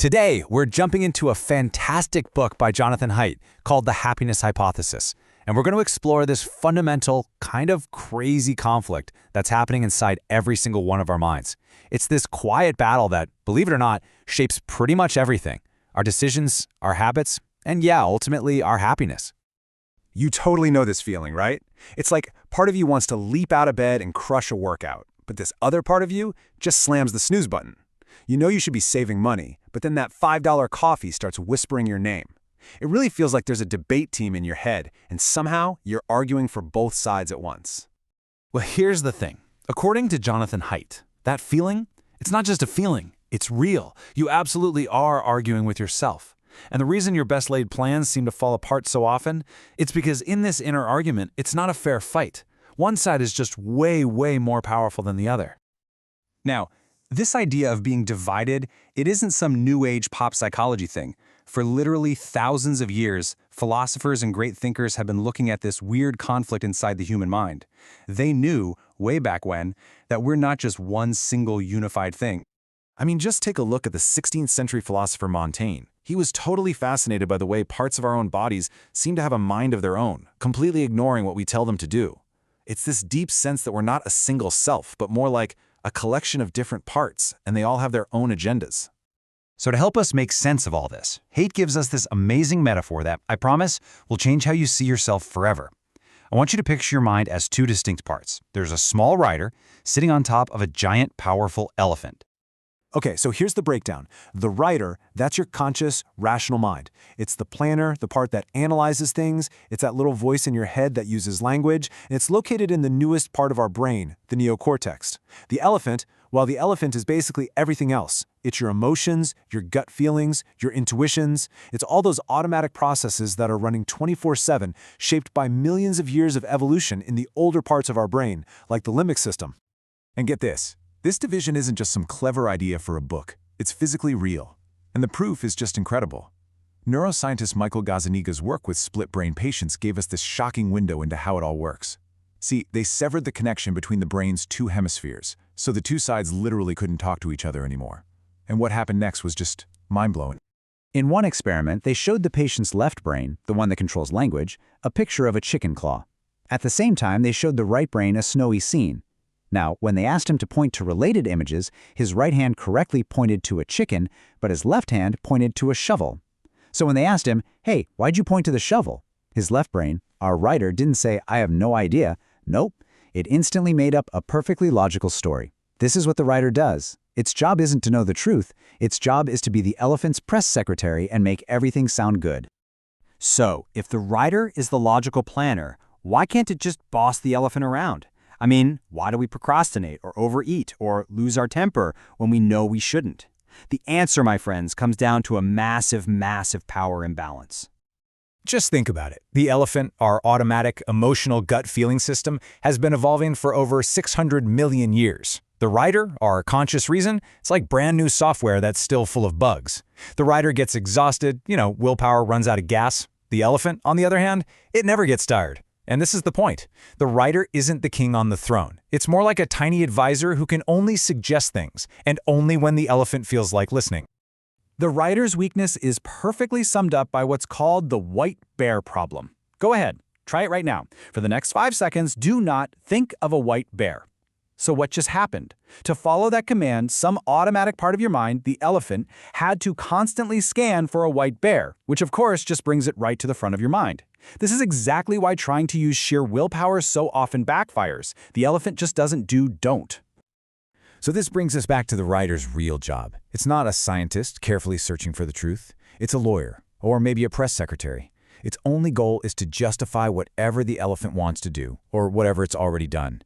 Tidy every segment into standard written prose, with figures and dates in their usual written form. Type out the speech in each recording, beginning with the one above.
Today, we're jumping into a fantastic book by Jonathan Haidt called The Happiness Hypothesis, and we're going to explore this fundamental, kind of crazy conflict that's happening inside every single one of our minds. It's this quiet battle that, believe it or not, shapes pretty much everything. Our decisions, our habits, and yeah, ultimately, our happiness. You totally know this feeling, right? It's like part of you wants to leap out of bed and crush a workout, but this other part of you just slams the snooze button. You know you should be saving money, but then that $5 coffee starts whispering your name. It really feels like there's a debate team in your head, and somehow you're arguing for both sides at once. Well, here's the thing. According to Jonathan Haidt, that feeling, it's not just a feeling, it's real. You absolutely are arguing with yourself. And the reason your best laid plans seem to fall apart so often, it's because in this inner argument, it's not a fair fight. One side is just way, way more powerful than the other. Now, this idea of being divided, it isn't some new age pop psychology thing. For literally thousands of years, philosophers and great thinkers have been looking at this weird conflict inside the human mind. They knew, way back when, that we're not just one single unified thing. I mean, just take a look at the 16th century philosopher Montaigne. He was totally fascinated by the way parts of our own bodies seem to have a mind of their own, completely ignoring what we tell them to do. It's this deep sense that we're not a single self, but more like a collection of different parts, and they all have their own agendas. So to help us make sense of all this, Haidt gives us this amazing metaphor that, I promise, will change how you see yourself forever. I want you to picture your mind as two distinct parts. There's a small rider sitting on top of a giant, powerful elephant. Okay, so here's the breakdown. The rider, that's your conscious, rational mind. It's the planner, the part that analyzes things. It's that little voice in your head that uses language. And it's located in the newest part of our brain, the neocortex. The elephant, well, the elephant is basically everything else. It's your emotions, your gut feelings, your intuitions. It's all those automatic processes that are running 24/7, shaped by millions of years of evolution in the older parts of our brain, like the limbic system. And get this. This division isn't just some clever idea for a book. It's physically real. And the proof is just incredible. Neuroscientist Michael Gazzaniga's work with split-brain patients gave us this shocking window into how it all works. See, they severed the connection between the brain's two hemispheres, so the two sides literally couldn't talk to each other anymore. And what happened next was just mind-blowing. In one experiment, they showed the patient's left brain, the one that controls language, a picture of a chicken claw. At the same time, they showed the right brain a snowy scene. Now, when they asked him to point to related images, his right hand correctly pointed to a chicken, but his left hand pointed to a shovel. So when they asked him, hey, why'd you point to the shovel? His left brain, our writer, didn't say, I have no idea. Nope. It instantly made up a perfectly logical story. This is what the writer does. Its job isn't to know the truth. Its job is to be the elephant's press secretary and make everything sound good. So, if the writer is the logical planner, why can't it just boss the elephant around? I mean, why do we procrastinate or overeat or lose our temper when we know we shouldn't? The answer, my friends, comes down to a massive, massive power imbalance. Just think about it. The elephant, our automatic, emotional gut feeling system, has been evolving for over 600 million years. The rider, our conscious reason, it's like brand new software that's still full of bugs. The rider gets exhausted, willpower runs out of gas. The elephant, on the other hand, it never gets tired. And this is the point. The rider isn't the king on the throne. It's more like a tiny advisor who can only suggest things, and only when the elephant feels like listening. The rider's weakness is perfectly summed up by what's called the white bear problem. Go ahead, try it right now. For the next 5 seconds, do not think of a white bear. So what just happened? To follow that command, some automatic part of your mind, the elephant, had to constantly scan for a white bear, which of course just brings it right to the front of your mind. This is exactly why trying to use sheer willpower so often backfires. The elephant just doesn't do don't. So this brings us back to the writer's real job. It's not a scientist carefully searching for the truth. It's a lawyer, or maybe a press secretary. Its only goal is to justify whatever the elephant wants to do, or whatever it's already done.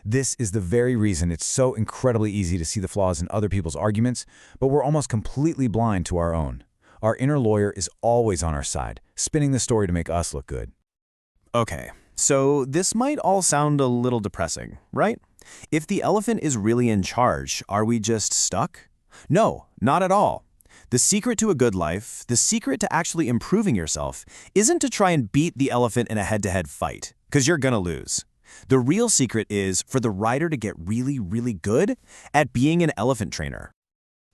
This is the very reason it's so incredibly easy to see the flaws in other people's arguments, but we're almost completely blind to our own. Our inner lawyer is always on our side, spinning the story to make us look good. Okay, so this might all sound a little depressing, right? If the elephant is really in charge, are we just stuck? No, not at all. The secret to a good life, the secret to actually improving yourself, isn't to try and beat the elephant in a head-to-head fight, because you're gonna lose. The real secret is for the rider to get really, really good at being an elephant trainer.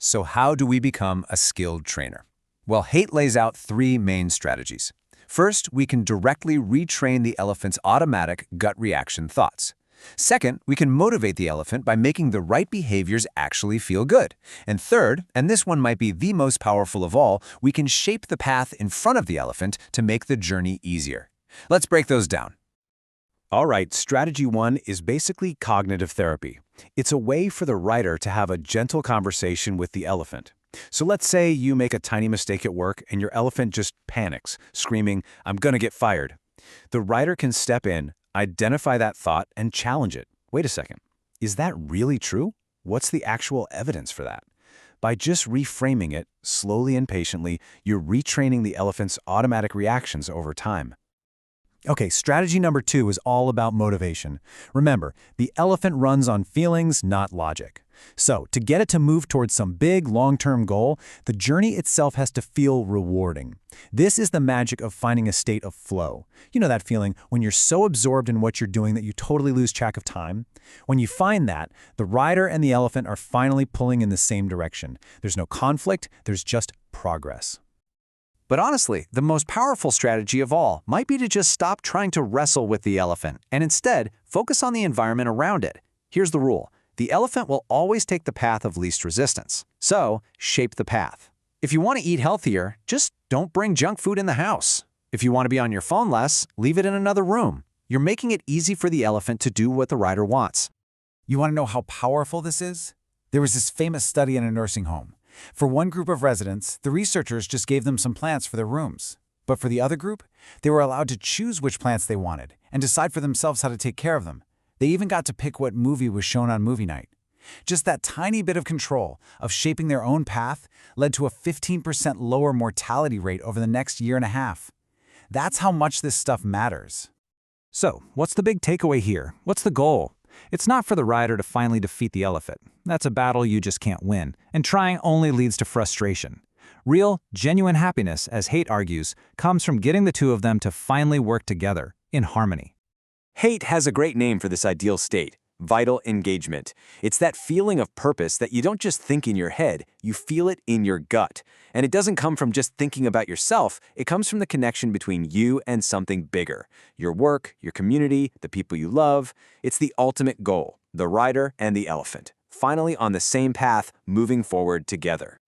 So how do we become a skilled trainer? Well, Haidt lays out 3 main strategies. First, we can directly retrain the elephant's automatic gut reaction thoughts. Second, we can motivate the elephant by making the right behaviors actually feel good. And third, and this one might be the most powerful of all, we can shape the path in front of the elephant to make the journey easier. Let's break those down. All right, strategy 1 is basically cognitive therapy. It's a way for the rider to have a gentle conversation with the elephant. So let's say you make a tiny mistake at work and your elephant just panics, screaming, "I'm gonna get fired." The rider can step in, identify that thought, and challenge it. Wait a second, is that really true? What's the actual evidence for that? By just reframing it, slowly and patiently, you're retraining the elephant's automatic reactions over time. Okay, strategy number 2 is all about motivation. Remember, the elephant runs on feelings, not logic. So, to get it to move towards some big, long-term goal, the journey itself has to feel rewarding. This is the magic of finding a state of flow. You know that feeling when you're so absorbed in what you're doing that you totally lose track of time? When you find that, the rider and the elephant are finally pulling in the same direction. There's no conflict, there's just progress. But honestly, the most powerful strategy of all might be to just stop trying to wrestle with the elephant and instead focus on the environment around it. Here's the rule. The elephant will always take the path of least resistance. So, shape the path. If you want to eat healthier, just don't bring junk food in the house. If you want to be on your phone less, leave it in another room. You're making it easy for the elephant to do what the rider wants. You want to know how powerful this is? There was this famous study in a nursing home. For one group of residents, the researchers just gave them some plants for their rooms. But for the other group, they were allowed to choose which plants they wanted and decide for themselves how to take care of them. They even got to pick what movie was shown on movie night. Just that tiny bit of control of shaping their own path led to a 15% lower mortality rate over the next year and a half. That's how much this stuff matters. So, what's the big takeaway here? What's the goal? It's not for the rider to finally defeat the elephant. That's a battle you just can't win, and trying only leads to frustration. Real, genuine happiness, as Haidt argues, comes from getting the two of them to finally work together, in harmony. Haidt has a great name for this ideal state: vital engagement. It's that feeling of purpose that you don't just think in your head, you feel it in your gut. And it doesn't come from just thinking about yourself, it comes from the connection between you and something bigger. Your work, your community, the people you love. It's the ultimate goal, the rider and the elephant, finally on the same path, moving forward together.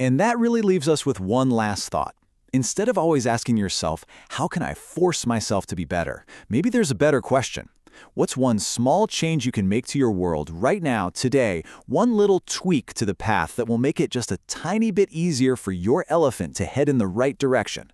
And that really leaves us with one last thought. Instead of always asking yourself, how can I force myself to be better? Maybe there's a better question. What's one small change you can make to your world right now, today, one little tweak to the path that will make it just a tiny bit easier for your elephant to head in the right direction?